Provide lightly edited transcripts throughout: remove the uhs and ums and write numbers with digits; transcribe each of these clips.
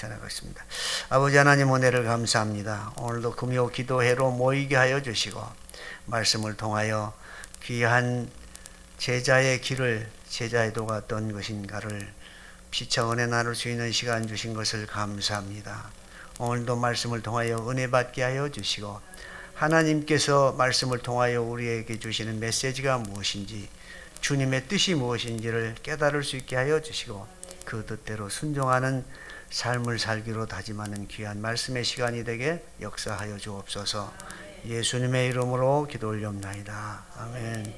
전하겠습니다. 아버지 하나님, 은혜를 감사합니다. 오늘도 금요 기도회로 모이게 하여 주시고 말씀을 통하여 귀한 제자의 길을, 제자의 도가 어떤 것인가를 피차 은혜 나눌 수 있는 시간 주신 것을 감사합니다. 오늘도 말씀을 통하여 은혜 받게 하여 주시고 하나님께서 말씀을 통하여 우리에게 주시는 메시지가 무엇인지, 주님의 뜻이 무엇인지를 깨달을 수 있게 하여 주시고 그 뜻대로 순종하는 삶을 살기로 다짐하는 귀한 말씀의 시간이 되게 역사하여 주옵소서. 예수님의 이름으로 기도 올려옵나이다. 아멘.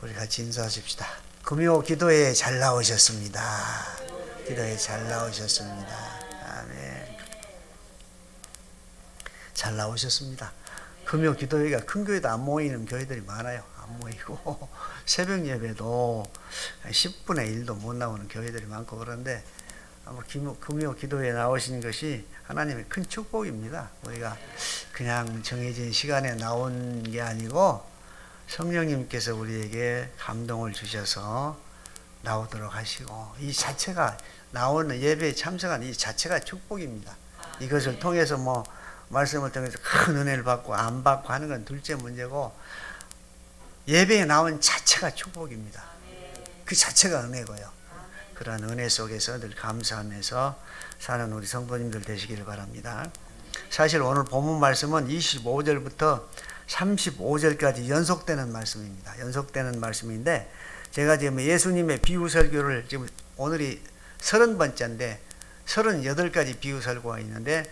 우리 같이 인사하십시다. 금요 기도에 잘 나오셨습니다. 기도에 잘 나오셨습니다. 아멘. 잘 나오셨습니다. 금요 기도회가 큰 교회도 안 모이는 교회들이 많아요. 안 모이고 새벽 예배도 10분의 1도 못 나오는 교회들이 많고 그런데 금요 기도에 나오신 것이 하나님의 큰 축복입니다. 우리가 그냥 정해진 시간에 나온 게 아니고 성령님께서 우리에게 감동을 주셔서 나오도록 하시고, 이 자체가 나오는 예배에 참석하는 이 자체가 축복입니다. 이것을 통해서 말씀을 통해서 큰 은혜를 받고 안 받고 하는 건 둘째 문제고, 예배에 나온 자체가 축복입니다. 그 자체가 은혜고요. 그러한 은혜 속에서 늘 감사하면서 사는 우리 성도님들 되시기를 바랍니다. 사실 오늘 본문 말씀은 25절부터 35절까지 연속되는 말씀입니다. 연속되는 말씀인데, 제가 지금 예수님의 비유 설교를 지금 오늘이 30번째인데 38가지 비유 설교가 있는데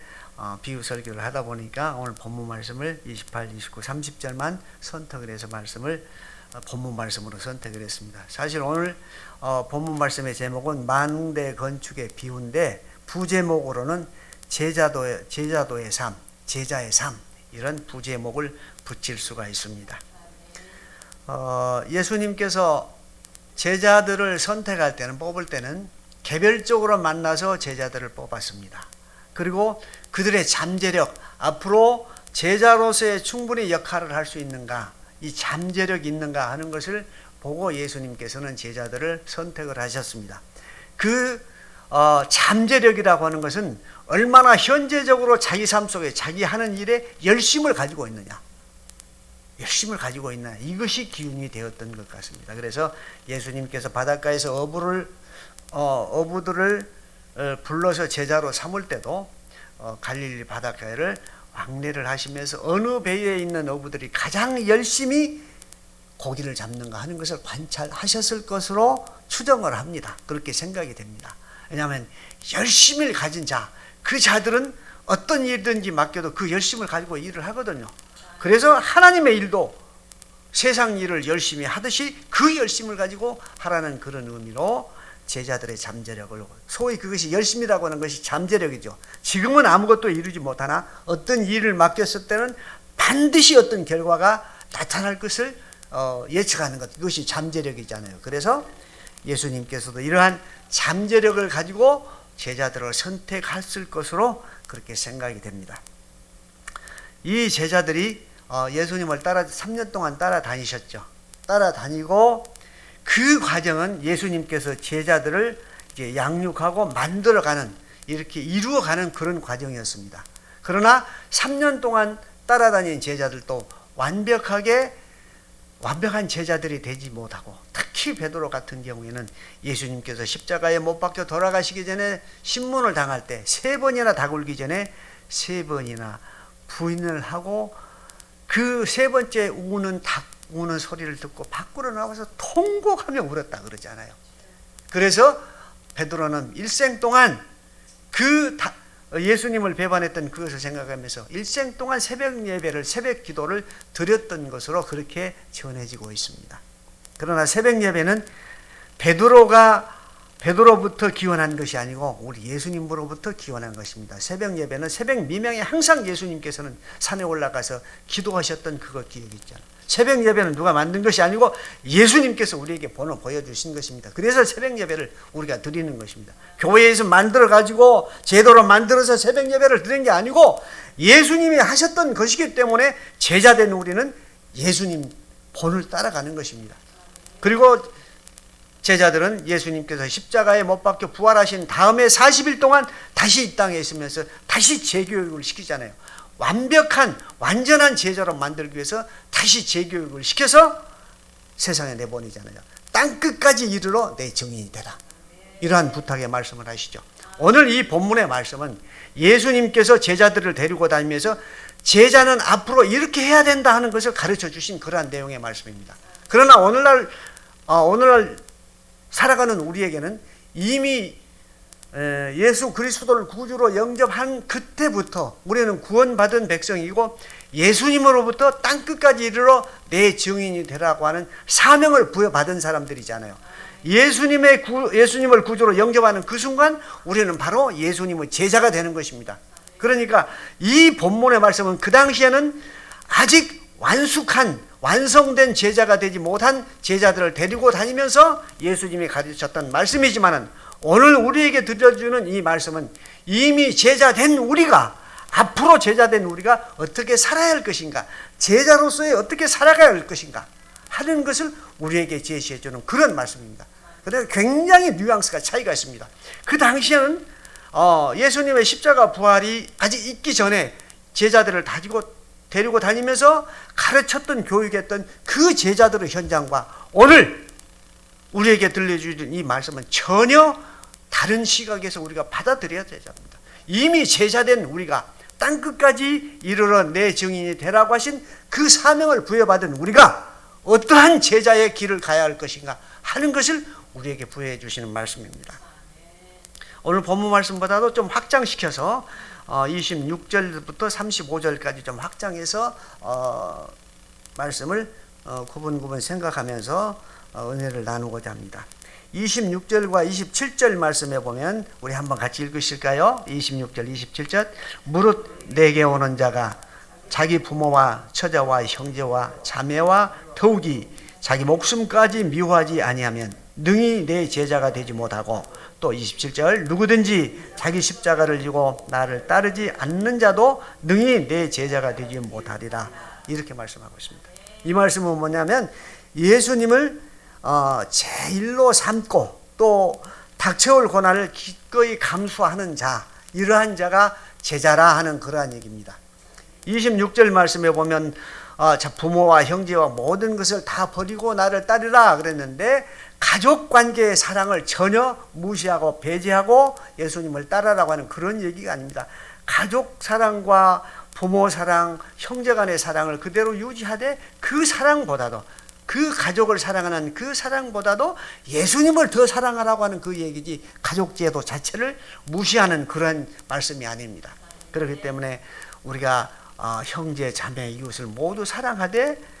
비유 설교를 하다 보니까 오늘 본문 말씀을 28, 29, 30절만 선택을 해서 본문 말씀으로 선택을 했습니다. 사실 오늘 본문 말씀의 제목은 만대 건축의 비유인데, 부제목으로는 제자도의 삶, 제자의 삶, 이런 부제목을 붙일 수가 있습니다. 예수님께서 제자들을 선택할 때는, 뽑을 때는 개별적으로 만나서 제자들을 뽑았습니다. 그리고 그들의 잠재력, 앞으로 제자로서의 충분히 역할을 할 수 있는가, 이 잠재력이 있는가 하는 것을 보고 예수님께서는 제자들을 선택을 하셨습니다. 그 잠재력이라고 하는 것은 얼마나 현재적으로 자기 삶 속에 자기 하는 일에 열심을 가지고 있느냐, 이것이 기준이 되었던 것 같습니다. 그래서 예수님께서 바닷가에서 어부들을 불러서 제자로 삼을 때도 갈릴리 바닷가를 왕래를 하시면서 어느 배에 있는 어부들이 가장 열심히 고기를 잡는가 하는 것을 관찰하셨을 것으로 추정을 합니다. 그렇게 생각이 됩니다. 왜냐하면 열심을 가진 자, 그 자들은 어떤 일든지 맡겨도 그 열심을 가지고 일을 하거든요. 그래서 하나님의 일도 세상 일을 열심히 하듯이 그 열심을 가지고 하라는 그런 의미로 제자들의 잠재력을, 소위 그것이 열심이라고 하는 것이 잠재력이죠. 지금은 아무것도 이루지 못하나 어떤 일을 맡겼을 때는 반드시 어떤 결과가 나타날 것을 예측하는 것, 이것이 잠재력이잖아요. 그래서 예수님께서도 이러한 잠재력을 가지고 제자들을 선택했을 것으로 그렇게 생각이 됩니다. 이 제자들이 예수님을 3년 동안 따라다니셨죠. 따라다니고 그 과정은 예수님께서 제자들을 이제 양육하고 만들어가는, 이렇게 이루어가는 그런 과정이었습니다. 그러나 3년 동안 따라다닌 제자들도 완벽한 제자들이 되지 못하고, 특히 베드로 같은 경우에는 예수님께서 십자가에 못 박혀 돌아가시기 전에 신문을 당할 때 3번이나 다 굴기 전에 3번이나 부인을 하고, 그 3번째 우는 소리를 듣고 밖으로 나와서 통곡하며 울었다 그러잖아요. 그래서 베드로는 일생 동안 예수님을 배반했던 그것을 생각하면서 일생 동안 새벽 기도를 드렸던 것으로 그렇게 전해지고 있습니다. 그러나 새벽 예배는 베드로부터 기원한 것이 아니고 우리 예수님으로부터 기원한 것입니다. 새벽 예배는 새벽 미명에 항상 예수님께서는 산에 올라가서 기도하셨던 그거 기억이 있잖아요. 새벽 예배는 누가 만든 것이 아니고 예수님께서 우리에게 보여주신 것입니다. 그래서 새벽 예배를 우리가 드리는 것입니다. 교회에서 만들어가지고 제도로 만들어서 새벽 예배를 드리는 게 아니고 예수님이 하셨던 것이기 때문에 제자된 우리는 예수님 본을 따라가는 것입니다. 그리고 제자들은 예수님께서 십자가에 못 박혀 부활하신 다음에 40일 동안 다시 이 땅에 있으면서 다시 재교육을 시키잖아요. 완전한 제자로 만들기 위해서 다시 재교육을 시켜서 세상에 내보내잖아요. 땅끝까지 이르러 내 증인이 되라. 이러한 부탁의 말씀을 하시죠. 오늘 이 본문의 말씀은 예수님께서 제자들을 데리고 다니면서 제자는 앞으로 이렇게 해야 된다 하는 것을 가르쳐 주신 그러한 내용의 말씀입니다. 그러나 오늘날 살아가는 우리에게는 이미 예수 그리스도를 구주로 영접한 그때부터 우리는 구원받은 백성이고 예수님으로부터 땅끝까지 이르러 내 증인이 되라고 하는 사명을 부여받은 사람들이잖아요. 예수님을 구주로 영접하는 그 순간 우리는 바로 예수님의 제자가 되는 것입니다. 그러니까 이 본문의 말씀은 그 당시에는 아직 완성된 제자가 되지 못한 제자들을 데리고 다니면서 예수님이 가르쳤던 말씀이지만은 오늘 우리에게 들려주는 이 말씀은 이미 제자된 우리가, 앞으로 제자된 우리가 어떻게 살아야 할 것인가, 제자로서의 어떻게 살아가야 할 것인가 하는 것을 우리에게 제시해주는 그런 말씀입니다. 그래서 굉장히 뉘앙스가 차이가 있습니다. 그 당시에는 예수님의 십자가 부활이 아직 있기 전에 제자들을 데리고 다니면서 가르쳤던, 교육했던 그 제자들의 현장과 오늘 우리에게 들려주는 이 말씀은 전혀 다른 시각에서 우리가 받아들여야 되잖습니다. 이미 제자된 우리가 땅끝까지 이르러 내 증인이 되라고 하신 그 사명을 부여받은 우리가 어떠한 제자의 길을 가야 할 것인가 하는 것을 우리에게 부여해 주시는 말씀입니다. 오늘 본문 말씀보다도 좀 확장시켜서 26절부터 35절까지 좀 확장해서 말씀을 구분구분 생각하면서 은혜를 나누고자 합니다. 26절과 27절 말씀에 보면 우리 한번 같이 읽으실까요? 26절 27절 무릇 내게 오는 자가 자기 부모와 처자와 형제와 자매와 더욱이 자기 목숨까지 미워하지 아니하면 능히 내 제자가 되지 못하고, 또 27절 누구든지 자기 십자가를 지고 나를 따르지 않는 자도 능히 내 제자가 되지 못하리라. 이렇게 말씀하고 있습니다. 이 말씀은 뭐냐면 예수님을 제일로 삼고 또 닥쳐올 고난을 기꺼이 감수하는 자, 이러한 자가 제자라 하는 그러한 얘기입니다. 26절 말씀에 보면 부모와 형제와 모든 것을 다 버리고 나를 따르라 그랬는데 가족관계의 사랑을 전혀 무시하고 배제하고 예수님을 따르라고 하는 그런 얘기가 아닙니다. 가족 사랑과 부모 사랑, 형제 간의 사랑을 그대로 유지하되 그 사랑보다도, 그 가족을 사랑하는 그 사랑보다도 예수님을 더 사랑하라고 하는 그 얘기지, 가족제도 자체를 무시하는 그런 말씀이 아닙니다. 그렇기 때문에 우리가 형제, 자매, 이웃을 모두 사랑하되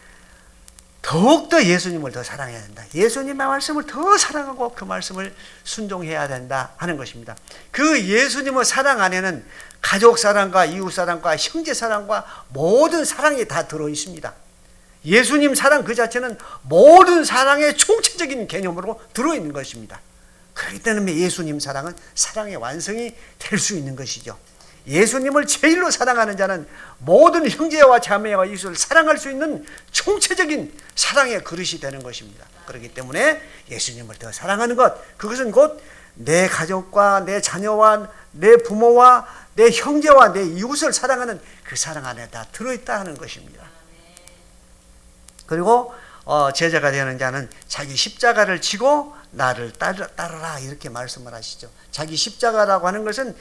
더욱더 예수님을 더 사랑해야 된다. 예수님의 말씀을 더 사랑하고 그 말씀을 순종해야 된다 하는 것입니다. 그 예수님의 사랑 안에는 가족 사랑과 이웃 사랑과 형제 사랑과 모든 사랑이 다 들어 있습니다. 예수님 사랑 그 자체는 모든 사랑의 총체적인 개념으로 들어있는 것입니다. 그렇기 때문에 예수님 사랑은 사랑의 완성이 될 수 있는 것이죠. 예수님을 제일로 사랑하는 자는 모든 형제와 자매와 이웃을 사랑할 수 있는 총체적인 사랑의 그릇이 되는 것입니다. 그렇기 때문에 예수님을 더 사랑하는 것, 그것은 곧 내 가족과 내 자녀와 내 부모와 내 형제와 내 이웃을 사랑하는 그 사랑 안에 다 들어있다 하는 것입니다. 그리고 제자가 되는 자는 자기 십자가를 지고 나를 따르라 이렇게 말씀을 하시죠. 자기 십자가라고 하는 것은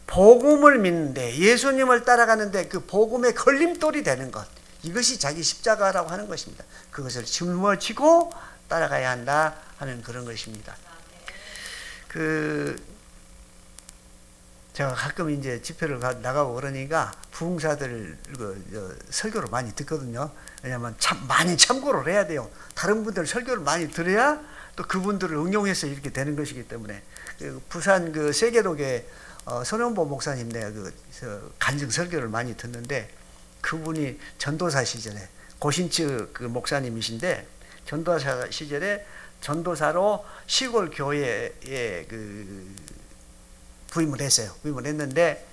복음을 믿는데, 예수님을 따라가는데 그 복음의 걸림돌이 되는 것, 이것이 자기 십자가라고 하는 것입니다. 그것을 짊어지고 따라가야 한다 하는 그런 것입니다. 제가 가끔 이제 집회를 나가고 그러니까 부흥사들 설교를 많이 듣거든요. 왜냐하면 많이 참고를 해야 돼요. 다른 분들 설교를 많이 들어야 또 그분들을 응용해서 이렇게 되는 것이기 때문에 부산 세계로교회 손현보 목사님 간증 설교를 많이 듣는데, 그분이 전도사 시절에 고신츠 목사님이신데 전도사 시절에 전도사로 시골 교회에 부임을 했어요. 부임을 했는데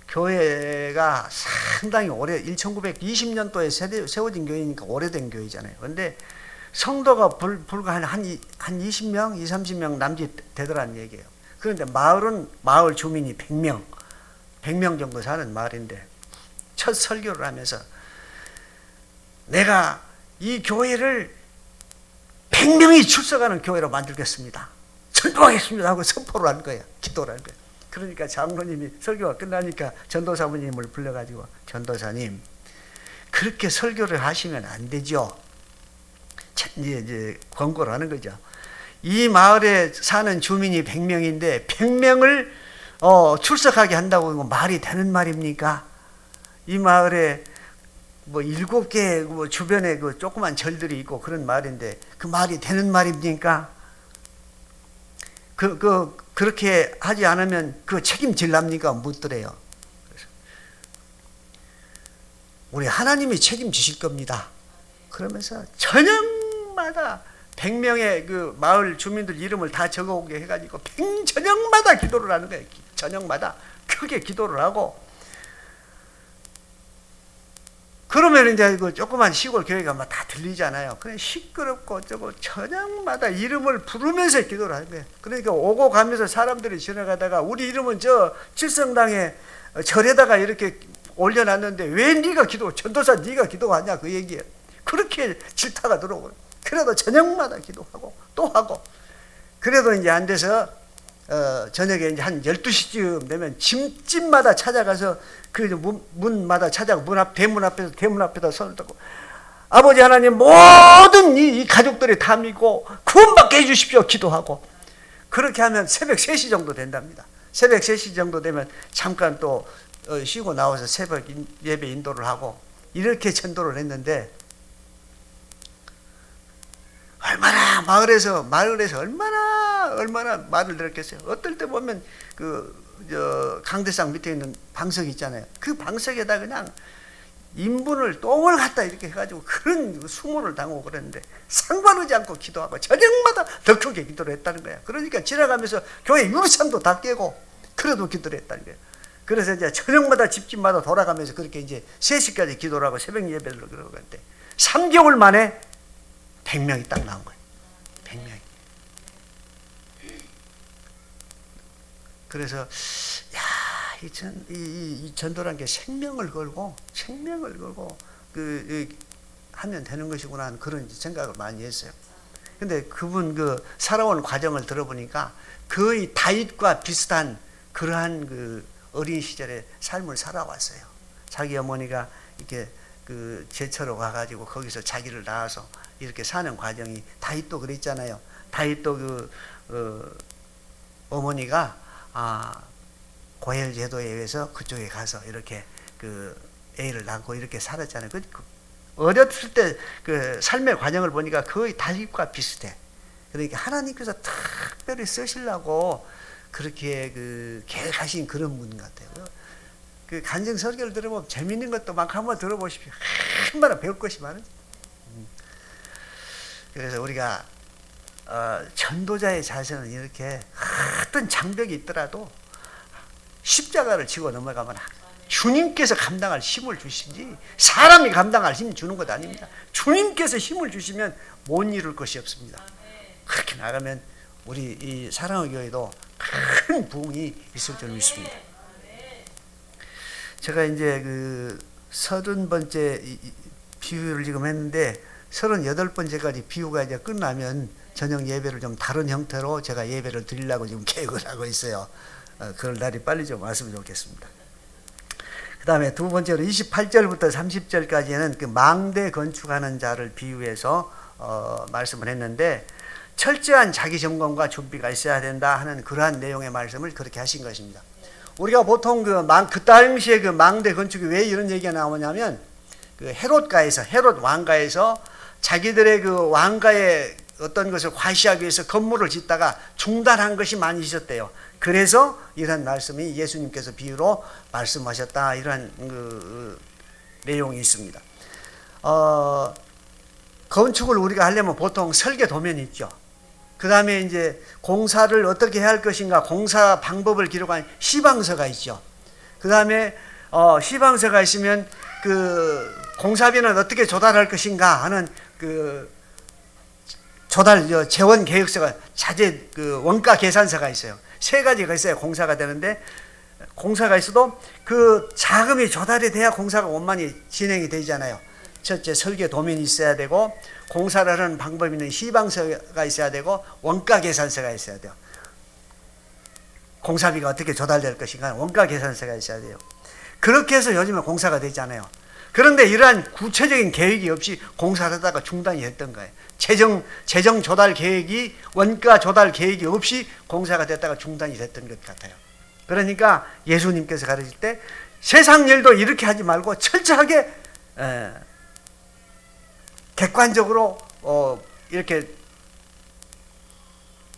교회가 상당히 오래 1920년도에 세워진 교회니까 오래된 교회잖아요. 그런데 성도가 불과 한 20명, 30명 남짓 되더라는 얘기예요. 그런데 마을은 마을 주민이 100명 정도 사는 마을인데 첫 설교를 하면서 내가 이 교회를 100명이 출석하는 교회로 만들겠습니다. 전도하겠습니다 하고 선포를 한 거예요. 기도를 한 거예요. 그러니까 장로님이 설교가 끝나니까 전도사모님을 불러가지고 전도사님 그렇게 설교를 하시면 안 되죠. 이제 권고를 하는 거죠. 이 마을에 사는 주민이 100명인데 100명을 출석하게 한다고 말이 되는 말입니까? 이 마을에 뭐 7개 뭐 주변에 그 조그만 절들이 있고 그런 마을인데 그 말이 되는 말입니까? 그렇게 하지 않으면 그 책임질랍니까? 묻더래요. 우리 하나님이 책임지실 겁니다. 그러면서 저녁마다 100명의 그 마을 주민들 이름을 다 적어오게 해가지고 저녁마다 기도를 하는 거예요. 저녁마다 크게 기도를 하고 그러면 이제 그 조그만 시골 교회가 막 다 들리잖아요. 그냥 시끄럽고 어쩌고 저녁마다 이름을 부르면서 기도를 하는 거예요. 그러니까 오고 가면서 사람들이 지나가다가 우리 이름은 저 칠성당에 절에다가 이렇게 올려놨는데 왜 네가 전도사 네가 기도하냐 그 얘기예요. 그렇게 질타가 들어오고 그래도 저녁마다 기도하고 또 하고 그래도 이제 안 돼서 저녁에 이제 한 12시쯤 되면 집마다 찾아가서 그 문마다 찾아가 대문 앞에다 손을 들고 아버지 하나님 모든 이 가족들이 다 믿고 구원받게 해주십시오 기도하고 그렇게 하면 새벽 3시 정도 된답니다. 새벽 3시 정도 되면 잠깐 또 쉬고 나와서 새벽 예배 인도를 하고 이렇게 전도를 했는데 얼마나 마을에서 얼마나 말을 들었겠어요. 어떨 때 보면 강대상 밑에 있는 방석이 있잖아요. 그 방석에다 그냥 인분을 똥을 갖다 이렇게 해가지고 그런 수모를 당하고 그랬는데 상관하지 않고 기도하고 저녁마다 더 크게 기도를 했다는 거야. 그러니까 지나가면서 교회 유리창도 다 깨고 그래도 기도를 했다는 거야. 그래서 이제 저녁마다 집집마다 돌아가면서 그렇게 이제 3시까지 기도를 하고 새벽 예배를 그러고 그랬는데 3개월 만에 100명이 딱 나온 거예요. 100명이. 그래서 이 전도란 게 생명을 걸고 하면 되는 것이구나 하는 그런 생각을 많이 했어요. 근데 그분 살아온 과정을 들어보니까 거의 다윗과 비슷한 그러한 어린 시절의 삶을 살아왔어요. 자기 어머니가 이렇게 제처로 가가지고 거기서 자기를 낳아서 이렇게 사는 과정이 다윗도 그랬잖아요. 다윗도 어머니가 고혈 제도에 의해서 그쪽에 가서 이렇게 애를 낳고 이렇게 살았잖아요. 어렸을 때 삶의 과정을 보니까 거의 다윗과 비슷해. 그러니까 하나님께서 특별히 쓰시려고 그렇게 계획하신 그런 분 같아요. 간증 설교를 들으면 재밌는 것도 많고 한번 들어보십시오. 얼마나 배울 것이 많은지. 그래서 우리가 전도자의 자세는 이렇게 어떤 장벽이 있더라도 십자가를 지고 넘어가면 주님께서 감당할 힘을 주시지 사람이 감당할 힘 주는 것 아닙니다. 주님께서 힘을 주시면 못 이룰 것이 없습니다. 그렇게 나가면 우리 이 사랑의 교회도 큰 부흥이 있을 줄 믿습니다. 제가 이제 30번째 비유를 지금 했는데 38번째까지 비유가 이제 끝나면 저녁 예배를 좀 다른 형태로 제가 예배를 드리려고 지금 계획을 하고 있어요. 그럴 날이 빨리 좀 왔으면 좋겠습니다. 그 다음에 두 번째로 28절부터 30절까지는 망대 건축하는 자를 비유해서 말씀을 했는데 철저한 자기 점검과 준비가 있어야 된다 하는 그러한 내용의 말씀을 그렇게 하신 것입니다. 우리가 보통 그 당시에 망대 건축이 왜 이런 얘기가 나오냐면 헤롯 왕가에서 자기들의 왕가의 어떤 것을 과시하기 위해서 건물을 짓다가 중단한 것이 많이 있었대요. 그래서 이런 말씀이 예수님께서 비유로 말씀하셨다 이런 내용이 있습니다. 건축을 우리가 하려면 보통 설계 도면이 있죠. 그 다음에 이제 공사를 어떻게 해야 할 것인가 공사 방법을 기록한 시방서가 있죠. 그 다음에 시방서가 있으면 공사비는 어떻게 조달할 것인가 하는 재원 계획서가 원가 계산서가 있어요. 세 가지가 있어야 공사가 되는데, 공사가 있어도 그 자금이 조달이 돼야 공사가 원만히 진행이 되잖아요. 첫째, 설계 도면이 있어야 되고, 공사를 하는 방법 있는 희방서가 있어야 되고, 원가 계산서가 있어야 돼요. 공사비가 어떻게 조달될 것인가 원가 계산서가 있어야 돼요. 그렇게 해서 요즘에 공사가 되잖아요. 그런데 이러한 구체적인 계획이 없이 공사를 하다가 중단이 됐던 거예요. 재정 조달 계획이, 원가 조달 계획이 없이 공사가 됐다가 중단이 됐던 것 같아요. 그러니까 예수님께서 가르칠 때 세상 일도 이렇게 하지 말고 철저하게 객관적으로 이렇게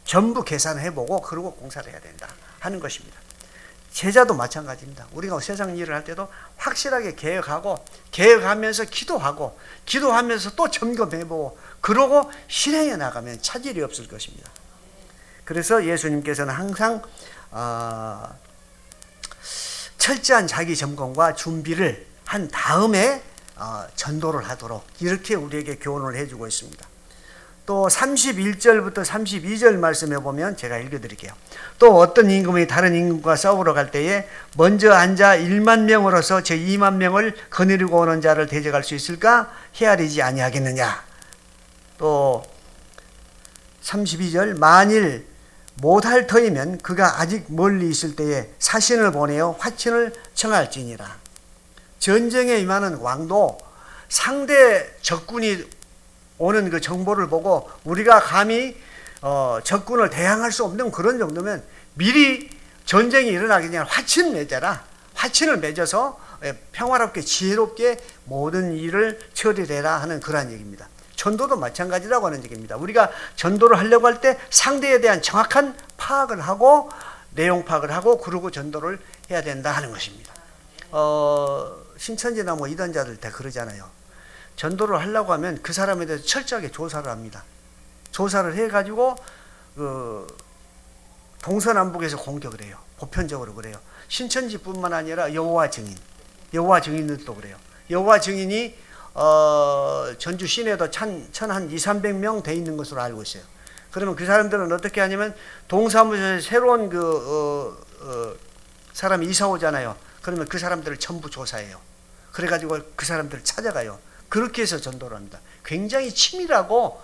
전부 계산을 해보고 그러고 공사를 해야 된다 하는 것입니다. 제자도 마찬가지입니다. 우리가 세상 일을 할 때도 확실하게 계획하면서 기도하면서 또 점검해보고 그러고 실행해 나가면 차질이 없을 것입니다. 그래서 예수님께서는 항상 철저한 자기 점검과 준비를 한 다음에 전도를 하도록 이렇게 우리에게 교훈을 해주고 있습니다. 또 31절부터 32절 말씀해 보면 제가 읽어드릴게요. 또 어떤 임금이 다른 임금과 싸우러 갈 때에 먼저 앉아 1만 명으로서 제 2만 명을 거느리고 오는 자를 대적할 수 있을까? 헤아리지 아니하겠느냐. 또 32절 만일 못할 터이면 그가 아직 멀리 있을 때에 사신을 보내어 화친을 청할지니라. 전쟁에 임하는 왕도 상대 적군이 오는 그 정보를 보고 우리가 감히 적군을 대항할 수 없는 그런 정도면 미리 전쟁이 일어나기 전에 화친을 맺어라. 화친을 맺어서 평화롭게 지혜롭게 모든 일을 처리해라 하는 그러한 얘기입니다. 전도도 마찬가지라고 하는 얘기입니다. 우리가 전도를 하려고 할 때 상대에 대한 정확한 파악을 하고 내용 파악을 하고 그러고 전도를 해야 된다 하는 것입니다. 신천지나 뭐 이단자들 다 그러잖아요. 전도를 하려고 하면 그 사람에 대해서 철저하게 조사를 합니다. 조사를 해가지고 동서남북에서 공격을 해요. 보편적으로 그래요. 신천지뿐만 아니라 여호와 증인들도 그래요. 여호와 증인이 전주 시내도 한 200~300명 돼 있는 것으로 알고 있어요. 그러면 그 사람들은 어떻게 하냐면 동사무소에 새로운 사람이 이사 오잖아요. 그러면 그 사람들을 전부 조사해요. 그래가지고 그 사람들을 찾아가요. 그렇게 해서 전도를 합니다. 굉장히 치밀하고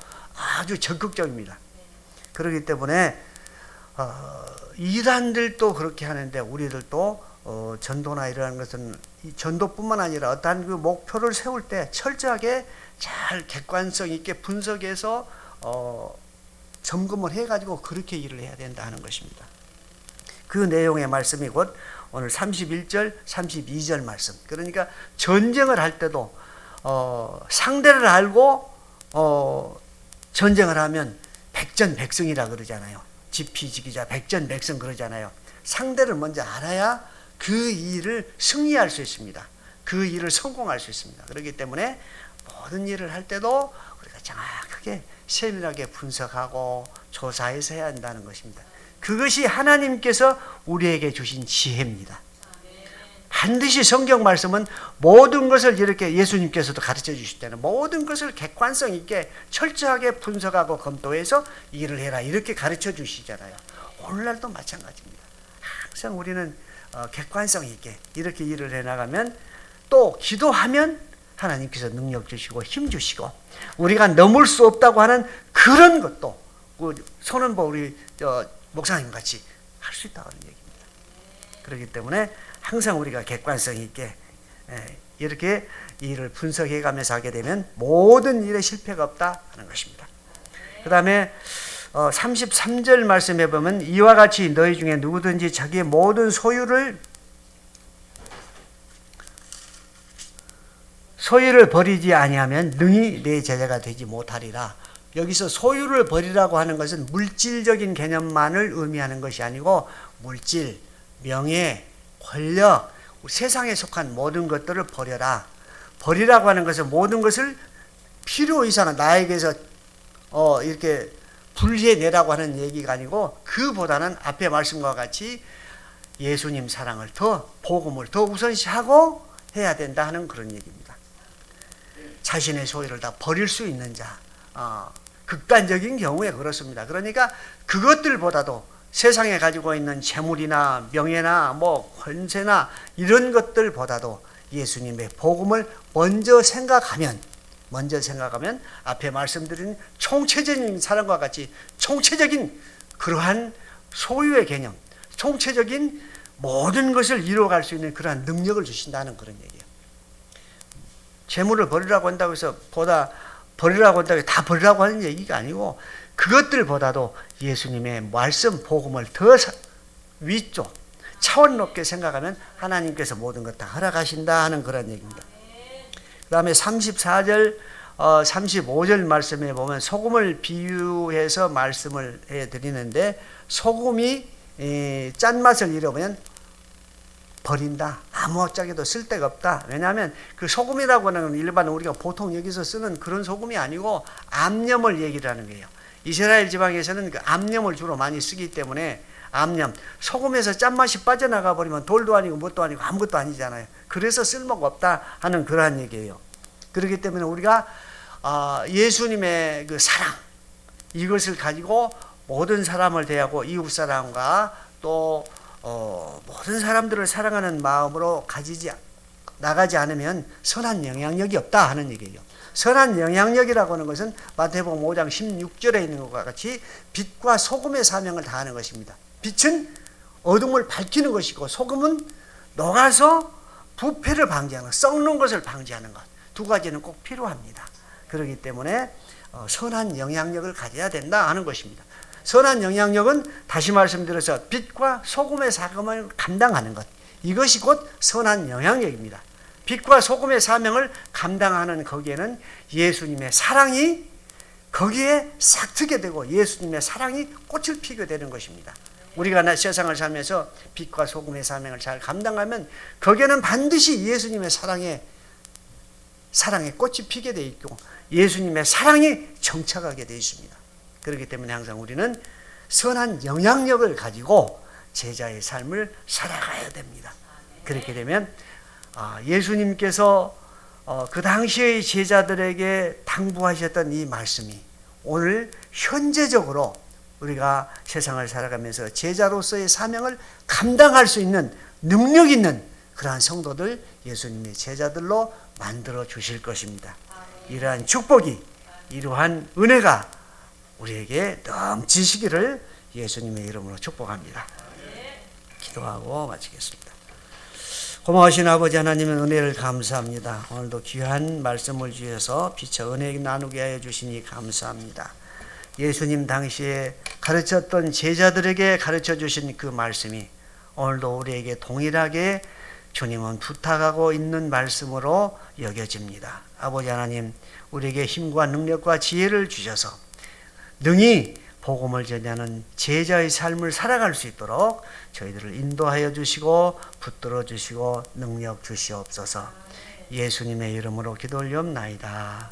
아주 적극적입니다. 그렇기 때문에 이단들도 그렇게 하는데 우리들도 전도나 이러한 것은 전도뿐만 아니라 어떠한 그 목표를 세울 때 철저하게 잘 객관성 있게 분석해서 점검을 해가지고 그렇게 일을 해야 된다 하는 것입니다. 그 내용의 말씀이 곧 오늘 31절, 32절 말씀. 그러니까 전쟁을 할 때도 상대를 알고 전쟁을 하면 백전백승이라 그러잖아요. 지피지기자 백전백승 그러잖아요. 상대를 먼저 알아야 그 일을 승리할 수 있습니다. 그 일을 성공할 수 있습니다. 그렇기 때문에 모든 일을 할 때도 우리가 정확하게 세밀하게 분석하고 조사해서 해야 한다는 것입니다. 그것이 하나님께서 우리에게 주신 지혜입니다. 반드시 성경 말씀은 모든 것을 이렇게 예수님께서도 가르쳐 주실 때는 모든 것을 객관성 있게 철저하게 분석하고 검토해서 일을 해라 이렇게 가르쳐 주시잖아요. 오늘날도 마찬가지입니다. 항상 우리는 객관성 있게 이렇게 일을 해나가면 또 기도하면 하나님께서 능력 주시고 힘 주시고 우리가 넘을 수 없다고 하는 그런 것도 손은보 우리 목사님 같이 할 수 있다는 얘기입니다. 그렇기 때문에 항상 우리가 객관성 있게 이렇게 일을 분석해 가면서 하게 되면 모든 일에 실패가 없다 하는 것입니다. 그 다음에 33절 말씀해 보면 이와 같이 너희 중에 누구든지 자기의 모든 소유를 버리지 아니하면 능히 내 제자가 되지 못하리라. 여기서 소유를 버리라고 하는 것은 물질적인 개념만을 의미하는 것이 아니고 물질, 명예, 권력, 세상에 속한 모든 것들을 버려라. 버리라고 하는 것은 모든 것을 필요 이상은 나에게서 이렇게 분리해내라고 하는 얘기가 아니고 그보다는 앞에 말씀과 같이 예수님 사랑을 복음을 더 우선시하고 해야 된다 하는 그런 얘기입니다. 자신의 소유를 다 버릴 수 있는 자, 극단적인 경우에 그렇습니다. 그러니까 그것들보다도 세상에 가지고 있는 재물이나 명예나 뭐 권세나 이런 것들보다도 예수님의 복음을 먼저 생각하면 앞에 말씀드린 총체적인 사랑과 같이 총체적인 그러한 소유의 개념, 총체적인 모든 것을 이루어갈 수 있는 그러한 능력을 주신다는 그런 얘기예요. 재물을 버리라고 한다고 해서 버리라고 한다고 해서 다 버리라고 하는 얘기가 아니고, 그것들보다도 예수님의 말씀 복음을 더 위쪽 차원 높게 생각하면 하나님께서 모든 것 다 허락하신다 하는 그런 얘기입니다. 그 다음에 34절 35절 말씀에 보면 소금을 비유해서 말씀을 해드리는데, 소금이 짠맛을 잃어버리면 버린다. 아무짝에도 쓸데가 없다. 왜냐하면 그 소금이라고 하는 건 일반 우리가 보통 여기서 쓰는 그런 소금이 아니고 암염을 얘기를 하는 거예요. 이스라엘 지방에서는 그 암염을 주로 많이 쓰기 때문에, 암염, 소금에서 짠맛이 빠져나가 버리면 돌도 아니고 뭣도 아니고 아무것도 아니잖아요. 그래서 쓸모가 없다 하는 그러한 얘기예요. 그렇기 때문에 우리가 예수님의 그 사랑, 이것을 가지고 모든 사람을 대하고 이웃 사람과 또 모든 사람들을 사랑하는 마음으로 나가지 않으면 선한 영향력이 없다 하는 얘기예요. 선한 영향력이라고 하는 것은 마태복음 5장 16절에 있는 것과 같이 빛과 소금의 사명을 다하는 것입니다. 빛은 어둠을 밝히는 것이고, 소금은 녹아서 부패를 방지하는 것, 썩는 것을 방지하는 것, 두 가지는 꼭 필요합니다. 그렇기 때문에 선한 영향력을 가져야 된다 하는 것입니다. 선한 영향력은 다시 말씀드려서 빛과 소금의 사명을 감당하는 것, 이것이 곧 선한 영향력입니다. 빛과 소금의 사명을 감당하는 거기에는 예수님의 사랑이 거기에 싹트게 되고 예수님의 사랑이 꽃을 피게 되는 것입니다. 우리가 세상을 살면서 빛과 소금의 사명을 잘 감당하면 거기에는 반드시 예수님의 사랑에 꽃이 피게 되어 있고 예수님의 사랑이 정착하게 되어 있습니다. 그렇기 때문에 항상 우리는 선한 영향력을 가지고 제자의 삶을 살아가야 됩니다. 그렇게 되면 예수님께서 그 당시의 제자들에게 당부하셨던 이 말씀이 오늘 현재적으로 우리가 세상을 살아가면서 제자로서의 사명을 감당할 수 있는 능력 있는 그러한 성도들, 예수님의 제자들로 만들어 주실 것입니다. 이러한 축복이, 이러한 은혜가 우리에게 넘치시기를 예수님의 이름으로 축복합니다. 기도하고 마치겠습니다. 고마우신 아버지 하나님의 은혜를 감사합니다. 오늘도 귀한 말씀을 주셔서 피차 은혜 나누게 하여 주시니 감사합니다. 예수님 당시에 가르쳤던 제자들에게 가르쳐 주신 그 말씀이 오늘도 우리에게 동일하게 주님은 부탁하고 있는 말씀으로 여겨집니다. 아버지 하나님, 우리에게 힘과 능력과 지혜를 주셔서 능히 복음을 전하는 제자의 삶을 살아갈 수 있도록 저희들을 인도하여 주시고 붙들어 주시고 능력 주시옵소서. 예수님의 이름으로 기도 올리옵나이다.